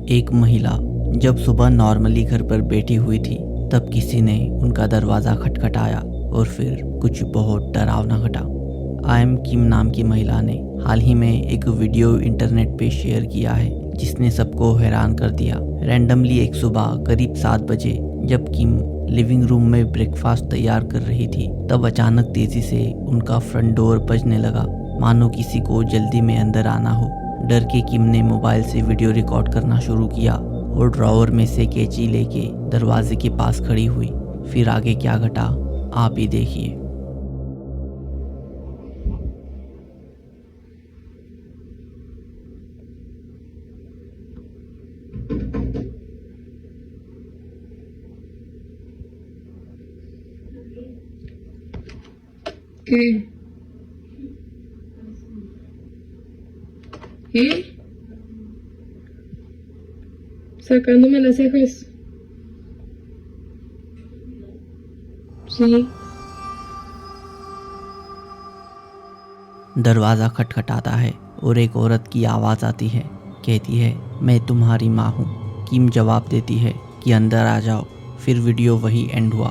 एक महिला जब सुबह नॉर्मली घर पर बैठी हुई थी तब किसी ने उनका दरवाज़ा खटखटाया और फिर कुछ बहुत डरावना घटा। आई एम किम नाम की महिला ने हाल ही में एक वीडियो इंटरनेट पे शेयर किया है जिसने सबको हैरान कर दिया। रैंडमली एक सुबह करीब 7 बजे जब किम लिविंग रूम में ब्रेकफास्ट तैयार कर रही थी तब अचानक तेजी से उनका फ्रंट डोर बजने लगा, मानो किसी को जल्दी में अंदर आना हो। डर के किम ने मोबाइल से वीडियो रिकॉर्ड करना शुरू किया और ड्रॉवर में से कैंची लेके दरवाजे के पास खड़ी हुई। फिर आगे क्या घटा आप ही देखिए। ¿Qué? ¿Eh? Sacándome las cejas. Sí. दरवाज़ा खटखटाता है और एक औरत की आवाज़ आती है, कहती है मैं तुम्हारी माँ हूँ। किम जवाब देती है कि अंदर आ जाओ। फिर वीडियो वही एंड हुआ।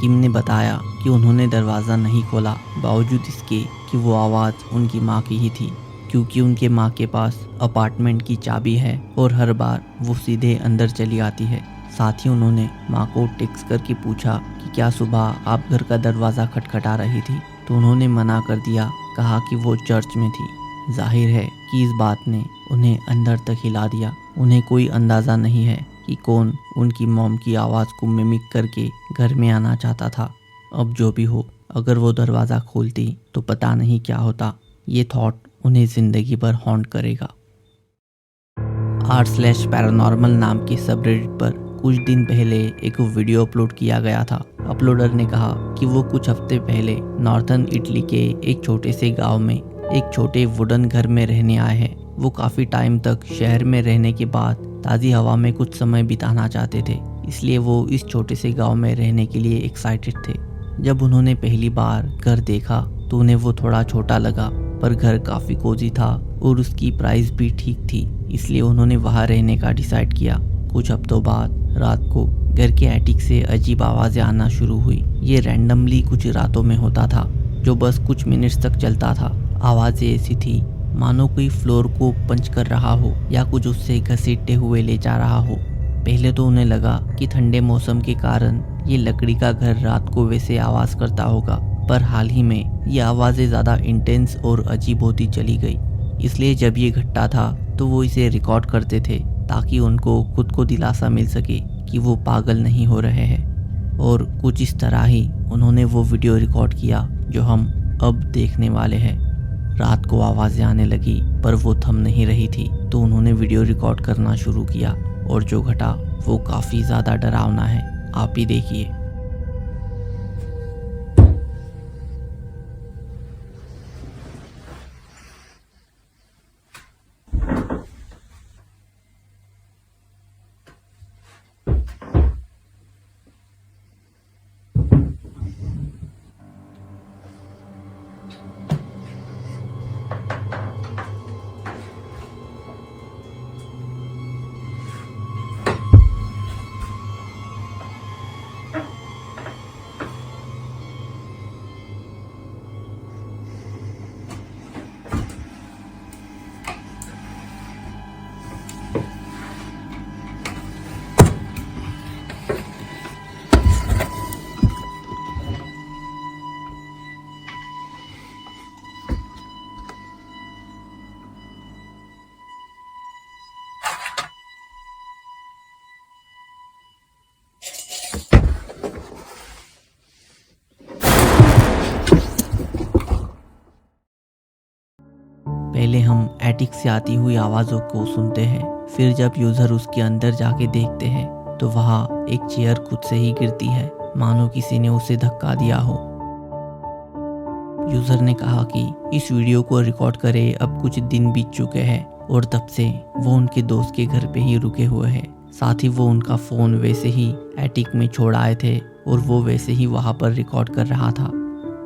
किम ने बताया कि उन्होंने दरवाज़ा नहीं खोला बावजूद इसके कि वो आवाज़ उनकी माँ की ही थी, क्योंकि उनके माँ के पास अपार्टमेंट की चाबी है और हर बार वो सीधे अंदर चली आती है। साथ ही उन्होंने माँ को टेक्स्ट करके पूछा कि क्या सुबह आप घर का दरवाज़ा खटखटा रही थी, तो उन्होंने मना कर दिया, कहा कि वो चर्च में थी। जाहिर है कि इस बात ने उन्हें अंदर तक हिला दिया। उन्हें कोई अंदाज़ा नहीं है कि कौन उनकी मॉम की आवाज़ को मिमिक करके घर में आना चाहता था। अब जो भी हो, अगर वो दरवाज़ा खोलती तो पता नहीं क्या होता। ये थॉट उन्हें ज़िंदगी भर हॉन्ट करेगा। r/पैरानॉर्मल नाम के सबरेडिट पर कुछ दिन पहले एक वीडियो अपलोड किया गया था। अपलोडर ने कहा कि वो कुछ हफ्ते पहले नॉर्थर्न इटली के एक छोटे से गांव में एक छोटे वुडन घर में रहने आए हैं। वो काफ़ी टाइम तक शहर में रहने के बाद ताज़ी हवा में कुछ समय बिताना चाहते थे, इसलिए वो इस छोटे से गांव में रहने के लिए एक्साइटेड थे। जब उन्होंने पहली बार घर देखा तो उन्हें वो थोड़ा छोटा लगा, पर घर काफ़ी कोजी था और उसकी प्राइस भी ठीक थी, इसलिए उन्होंने वहाँ रहने का डिसाइड किया। कुछ हफ्तों बाद रात को घर के एटिक से अजीब आवाज़ें आना शुरू हुई। ये रैंडमली कुछ रातों में होता था, जो बस कुछ मिनट्स तक चलता था। आवाज़ें ऐसी थी मानो कोई फ्लोर को पंच कर रहा हो या कुछ उससे घसीटते हुए ले जा रहा हो। पहले तो उन्हें लगा कि ठंडे मौसम के कारण ये लकड़ी का घर रात को वैसे आवाज़ करता होगा, पर हाल ही में ये आवाज़ें ज़्यादा इंटेंस और अजीब होती चली गई। इसलिए जब ये घटता था तो वो इसे रिकॉर्ड करते थे ताकि उनको खुद को दिलासा मिल सके कि वो पागल नहीं हो रहे हैं। और कुछ इस तरह ही उन्होंने वो वीडियो रिकॉर्ड किया जो हम अब देखने वाले हैं। रात को आवाज़ें आने लगी पर वो थम नहीं रही थी, तो उन्होंने वीडियो रिकॉर्ड करना शुरू किया और जो घटा वो काफ़ी ज़्यादा डरावना है। आप ही देखिए। पहले हम एटिक से आती हुई आवाज़ों को सुनते हैं, फिर जब यूज़र उसके अंदर जाके देखते हैं तो वहाँ एक चेयर खुद से ही गिरती है, मानो किसी ने उसे धक्का दिया हो। यूज़र ने कहा कि इस वीडियो को रिकॉर्ड करे अब कुछ दिन बीत चुके हैं और तब से वो उनके दोस्त के घर पे ही रुके हुए हैं। साथ ही वो उनका फ़ोन वैसे ही एटिक में छोड़ आए थे और वो वैसे ही वहाँ पर रिकॉर्ड कर रहा था।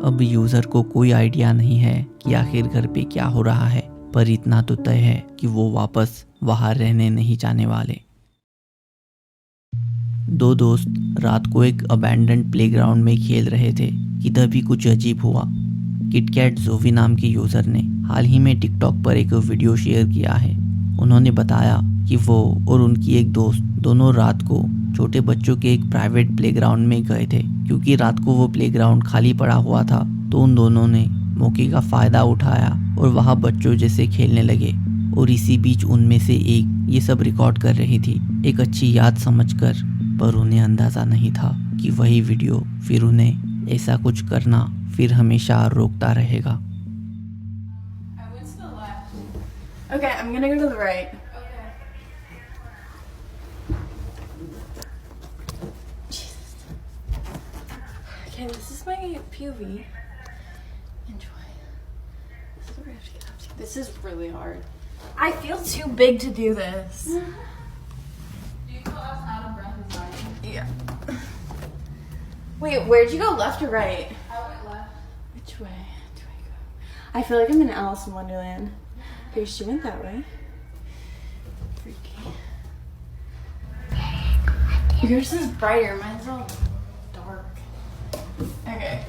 अब यूज़र को कोई आइडिया नहीं है कि आखिर घर पे क्या हो रहा है, पर इतना तो तय है कि वो वापस वहाँ रहने नहीं जाने वाले। दो दोस्त रात को एक अबैंडन्ड प्लेग्राउंड में खेल रहे थे कि तभी कुछ अजीब हुआ। किटकैट जोवी नाम के यूज़र ने हाल ही में टिकटॉक पर एक वीडियो शेयर किया है। उन्होंने बताया कि वो और उनकी एक दोस्त दोनों रात को छोटे बच्चों के एक प्राइवेट प्लेग्राउंड में गए थे। क्योंकि रात को वो प्लेग्राउंड खाली पड़ा हुआ था तो उन दोनों ने मौके का फ़ायदा उठाया और वहाँ बच्चों जैसे खेलने लगे। और इसी बीच उनमें से एक ये सब रिकॉर्ड कर रही थी, एक अच्छी याद समझकर। पर उन्हें अंदाज़ा नहीं था कि वही वीडियो फिर उन्हें ऐसा कुछ करना फिर हमेशा रोकता रहेगा। Okay, I'm gonna go to the right. Jesus. Okay, this is my POV. Enjoy. This is what we have to get up to. This is really hard. I feel too big to do this. Do you feel as out of breath as I am? Yeah. Wait, where'd you go, left or right? I went left. Which way do I go? I feel like I'm in Alice in Wonderland. Okay, she went that way. Freaky. Yours is brighter, mine's all dark. Okay.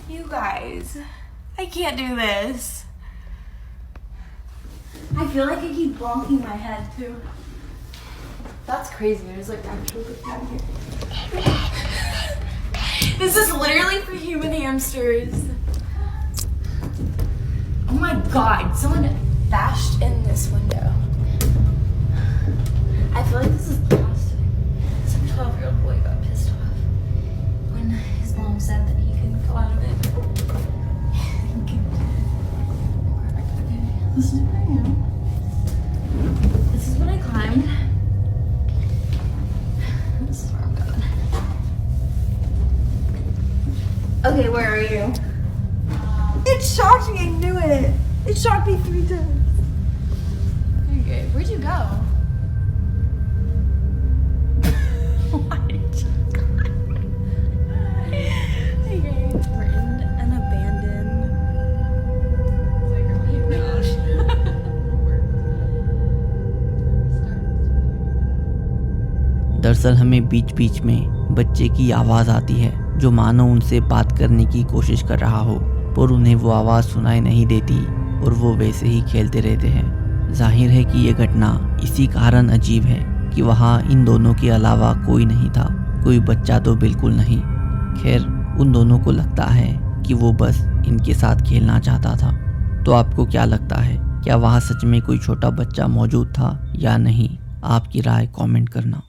You guys, I can't do this. I feel like I keep bonking my head too. That's crazy. There's like actual down here. This is literally for human hamsters. Oh my god, someone bashed in this window. I feel like this is plastic. Some 12-year-old boy got pissed off when his mom said that he couldn't go out of it. This is where I am. This is what I climbed. This is where I'm going. Okay, where are you? It shocked me, I knew it. It shocked me 3 times. Okay, where'd you go? What? Okay, we're in an abandoned दरअसल हमें बीच बीच में बच्चे की आवाज़ आती है जो मानो उनसे बात करने की कोशिश कर रहा हो, पर उन्हें वो आवाज़ सुनाई नहीं देती और वो वैसे ही खेलते रहते हैं। जाहिर है कि ये घटना इसी कारण अजीब है कि वहाँ इन दोनों के अलावा कोई नहीं था, कोई बच्चा तो बिल्कुल नहीं। खैर, उन दोनों को लगता है कि वो बस इनके साथ खेलना चाहता था। तो आपको क्या लगता है, क्या वहाँ सच में कोई छोटा बच्चा मौजूद था या नहीं? आपकी राय कमेंट करना।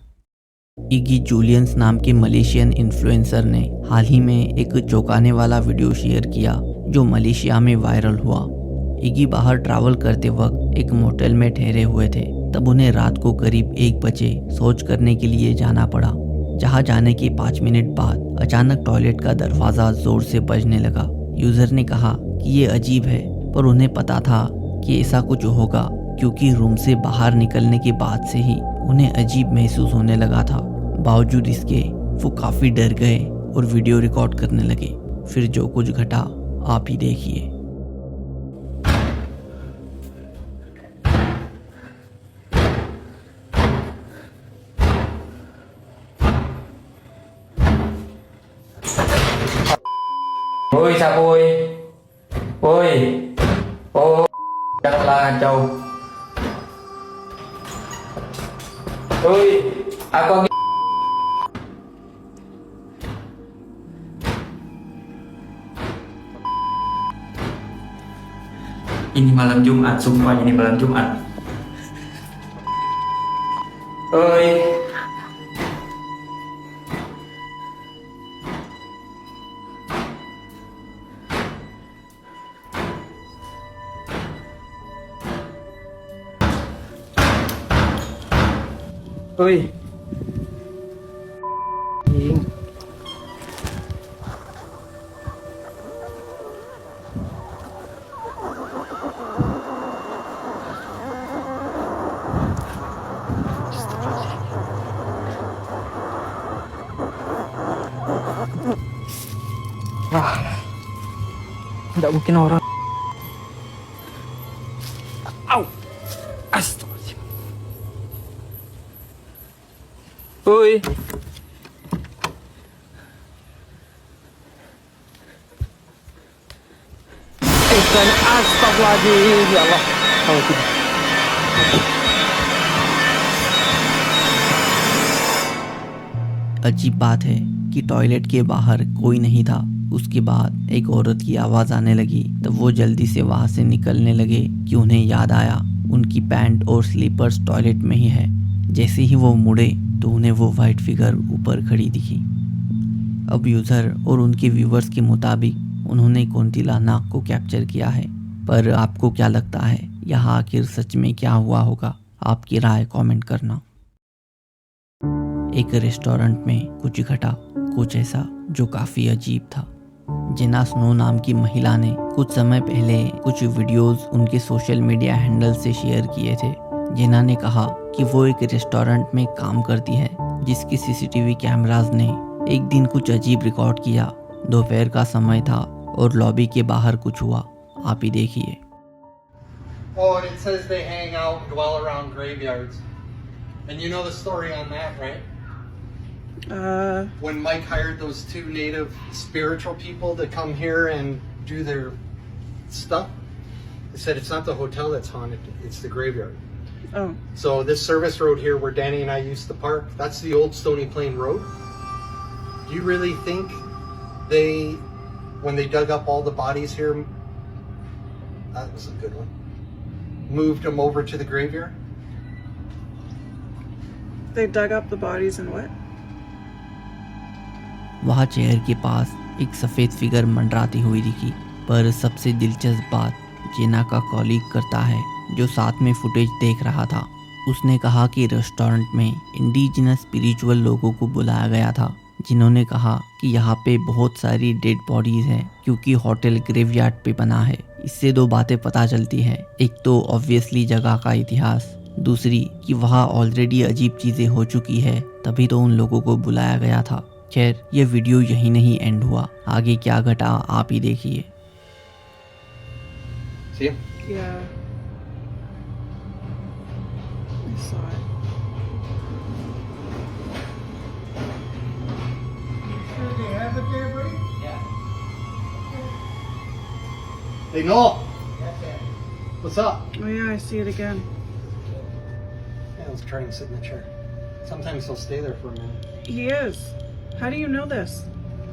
इगी जूलियंस नाम के मलेशियन इन्फ्लुएंसर ने हाल ही में एक चौंकाने वाला वीडियो शेयर किया जो मलेशिया में वायरल हुआ। इगी बाहर ट्रैवल करते वक्त एक मोटेल में ठहरे हुए थे, तब उन्हें रात को करीब 1 बजे शौच करने के लिए जाना पड़ा। जहां जाने के 5 मिनट बाद अचानक टॉयलेट का दरवाज़ा ज़ोर से बजने लगा। यूज़र ने कहा कि ये अजीब है, पर उन्हें पता था कि ऐसा कुछ होगा क्योंकि रूम से बाहर निकलने के बाद से ही उन्हें अजीब महसूस होने लगा था। बावजूद इसके वो काफ़ी डर गए और वीडियो रिकॉर्ड करने लगे। फिर जो कुछ घटा आप ही देखिए। Ôi sao ôi. Ôi. Ô chắc là châu. Ôi, con ini malam Jumat, sumpah ini malam Jumat. Oi. Oi. Yên. Tidak mungkin orang. Au. Astagfirullahaladzim. Oi. Astagfirullahaladzim. Ya Allah. Kalau tidak. अजीब बात है कि टॉयलेट के बाहर कोई नहीं था। उसके बाद एक औरत की आवाज़ आने लगी तब वो जल्दी से वहाँ से निकलने लगे कि उन्हें याद आया उनकी पैंट और स्लीपर्स टॉयलेट में ही है। जैसे ही वो मुड़े तो उन्हें वो वाइट फिगर ऊपर खड़ी दिखी। अब यूज़र और उनके व्यूवर्स के मुताबिक उन्होंने कौंतिला नाग को कैप्चर किया है। पर आपको क्या लगता है यहाँ आखिर सच में क्या हुआ होगा? आपकी राय कमेंट करना। एक रेस्टोरेंट में कुछ घटा, कुछ ऐसा जो काफ़ी अजीब था। जेना स्नो नाम की महिला ने कुछ समय पहले कुछ वीडियोस उनके सोशल मीडिया हैंडल से शेयर किए थे। जेना ने कहा कि वो एक रेस्टोरेंट में काम करती है जिसकी सीसीटीवी कैमरास ने एक दिन कुछ अजीब रिकॉर्ड किया। दोपहर का समय था और लॉबी के बाहर कुछ हुआ। आप ही देखिए। Oh, and it says they hang out and dwell around graveyards. And you know the story on that, right? When Mike hired those two native spiritual people to come here and do their stuff, they said it's not the hotel that's haunted, it's the graveyard. Oh. So this service road here where Danny and I used to park, that's the old Stony Plain Road. Do you really think they, when they dug up all the bodies here, that was a good one, moved them over to the graveyard? They dug up the bodies and what? वहाँ chair के पास एक सफ़ेद figure मंडराती हुई दिखी। पर सबसे दिलचस्प बात जेना का कॉलीग करता है जो साथ में फुटेज देख रहा था। उसने कहा कि रेस्टोरेंट में इंडिजिनस स्पिरिचुअल लोगों को बुलाया गया था जिन्होंने कहा कि यहाँ पे बहुत सारी डेड बॉडीज हैं क्योंकि होटल ग्रेवयार्ड पे बना है। इससे दो बातें पता चलती हैं। एक तो ऑब्वियसली जगह का इतिहास, दूसरी कि वहाँ ऑलरेडी अजीब चीज़ें हो चुकी है तभी तो उन लोगों को बुलाया गया था। खैर ये वीडियो यहीं नहीं एंड हुआ। आगे क्या घटा आप ही देखिए। See him? Yeah. I saw it. Sure they have it there, buddy? Yeah. They know. What's up? Oh yeah, I see it again. Yeah, let's try and sit in the chair. Sometimes he'll stay there for a minute. He is. How do you know this?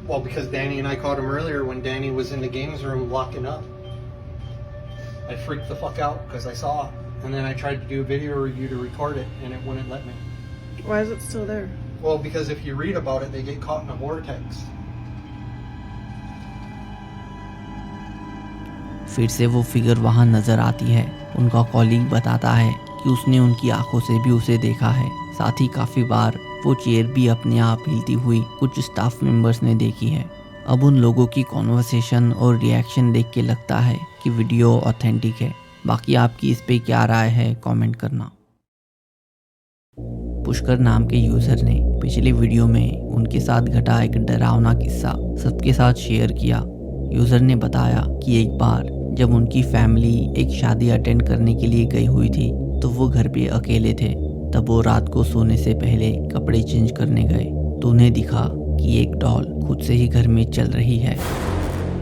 Well, because Danny and I caught him earlier when Danny was in the games room locking up. I freaked the fuck out because I saw it. And then I tried to do a video review to record it and it wouldn't let me. Why is it still there? Well, because if you read about it, they get caught in a vortex. फिर से वो figure वहाँ नज़र आती है। उनका colleague बताता है कि उसने उनकी आंखों से भी उसे देखा है। साथ ही काफ़ी बार वो चेयर भी अपने आप हिलती हुई कुछ स्टाफ मेंबर्स ने देखी है। अब उन लोगों की कॉन्वर्सेशन और रिएक्शन देख के लगता है कि वीडियो ऑथेंटिक है। बाकी आपकी इस पे क्या राय है कमेंट करना। पुष्कर नाम के यूज़र ने पिछले वीडियो में उनके साथ घटा एक डरावना किस्सा सबके साथ शेयर किया। यूज़र ने बताया कि एक बार जब उनकी फैमिली एक शादी अटेंड करने के लिए गई हुई थी तो वो घर पे अकेले थे। तब वो रात को सोने से पहले कपड़े चेंज करने गए तो उन्हें दिखा कि एक डॉल खुद से ही घर में चल रही है।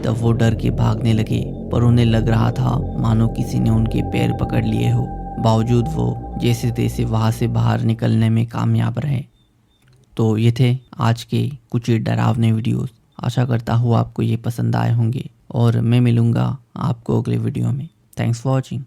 तब वो डर के भागने लगे पर उन्हें लग रहा था मानो किसी ने उनके पैर पकड़ लिए हो। बावजूद वो जैसे तैसे वहाँ से बाहर निकलने में कामयाब रहे। तो ये थे आज के कुछ डरावने वीडियोस। आशा करता हूँ आपको ये पसंद आए होंगे और मैं मिलूँगा आपको अगले वीडियो में। Thanks for watching.